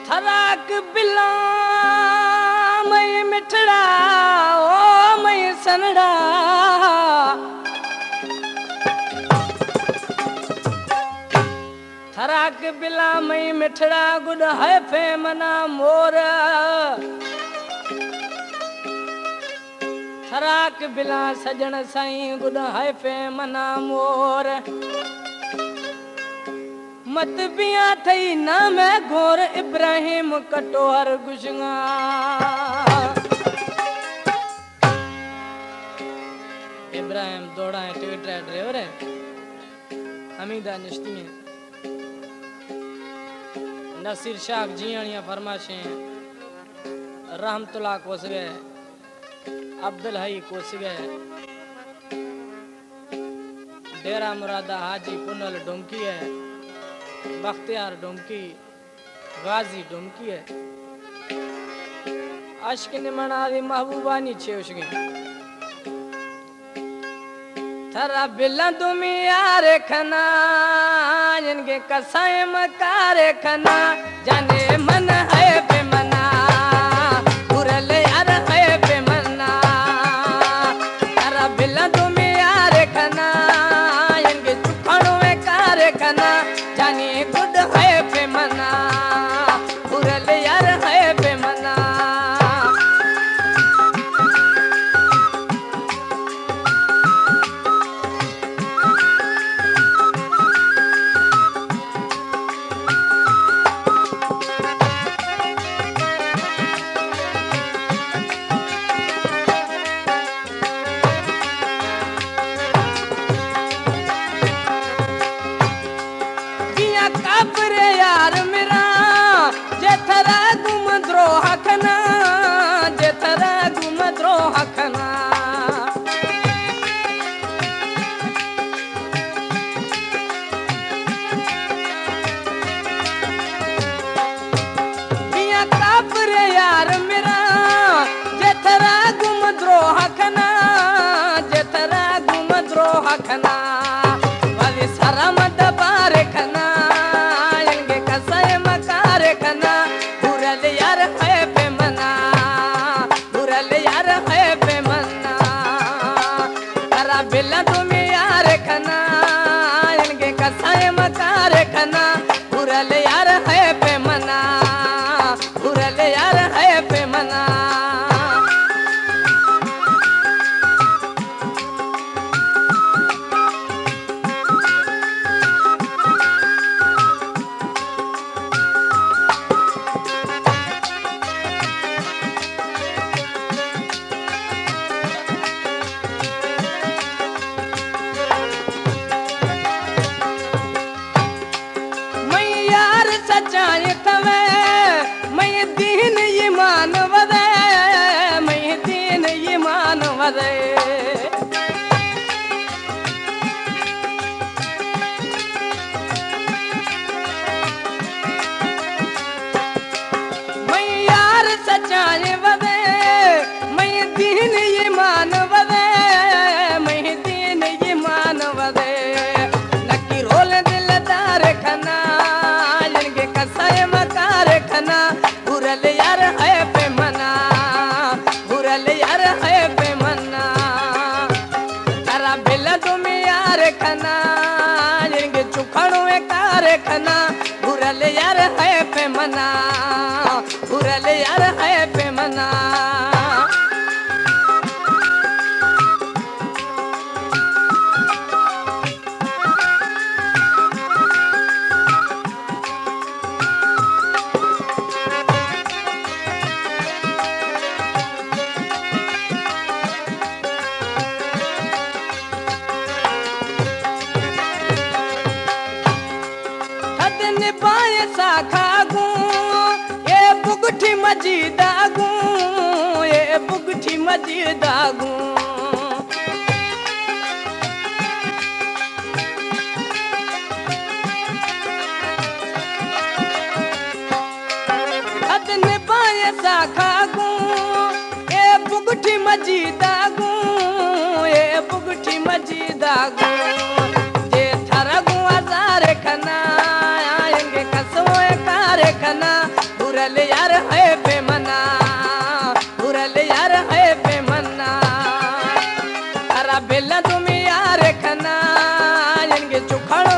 थराक बिला मई मिठड़ा ओ मई सनड़ा थराक बिला मई मिठड़ा गुड है फे मना मोर थराक बिला सजन साईं गुड है फे मना मोर मत बिया थई ना मैं घोर इब्राहिम कटोहर गुशंगा इब्राहिम दौड़ा है टिकट ड्राइवर है हमीदा निश्ती है नसीर शाह जियानिया फरमाशे रहमतुल्लाह कोस गए अब्दुल हई कोस गए डेरा मुरादा हाजी पुनल डोंकी है बख्तियार डोंकी गाजी डोंकी है अश्क निमणारी महबूबानी छे उसके थरा बिला तुमी यार खना जिनके कसाए मकारे खना जाने मन है बेमना उरल यार है बेमना थरा बिला तुमी यार खना जिनके चुखड़ों में कार खना जाने गुड है बेमना उरल यार है बेमना काबरे यार मेरा जेथरा गुम द्रोह खना जेथरा गुम द्रोह खना बिया काबरे यार मेरा जेथरा गुम द्रोह खना जेथरा गुम द्रोह खना वाली शरम दबारे खना खना बुरल यार है बेमना बुरल यार है बेमना करा बिला तुम्हें यार खना इनके कसाए मकार खना बुरल यार है बेमना बुरल यार है बेमना सचाए तवे मैं दीन ईमान वदे मैं दीन ईमान वदे मैं यार सचाए वदे मैं दीन ईमान वदे मैं दीन ईमान वदे नकी रोल दिलदार खना खना बुरल यार है बेमना बुरल यार है बेमना करा बिला तुम यार खना जिनके चुखड़ों में कार खना बुरल यार है बेमना बुरल यार है बेमना निभाए साखागू ये बुगठी मजीदागू ये बुगठी मजीदागू हद निभाए साखागू ये बुगठी मजीदागू ये बुगठी मजीदागू जे थरगू हजार खना खना उरल यार है बेमना, उरल यार है बेमना। अरा बेला तुम यार खना इनके चुखड़ो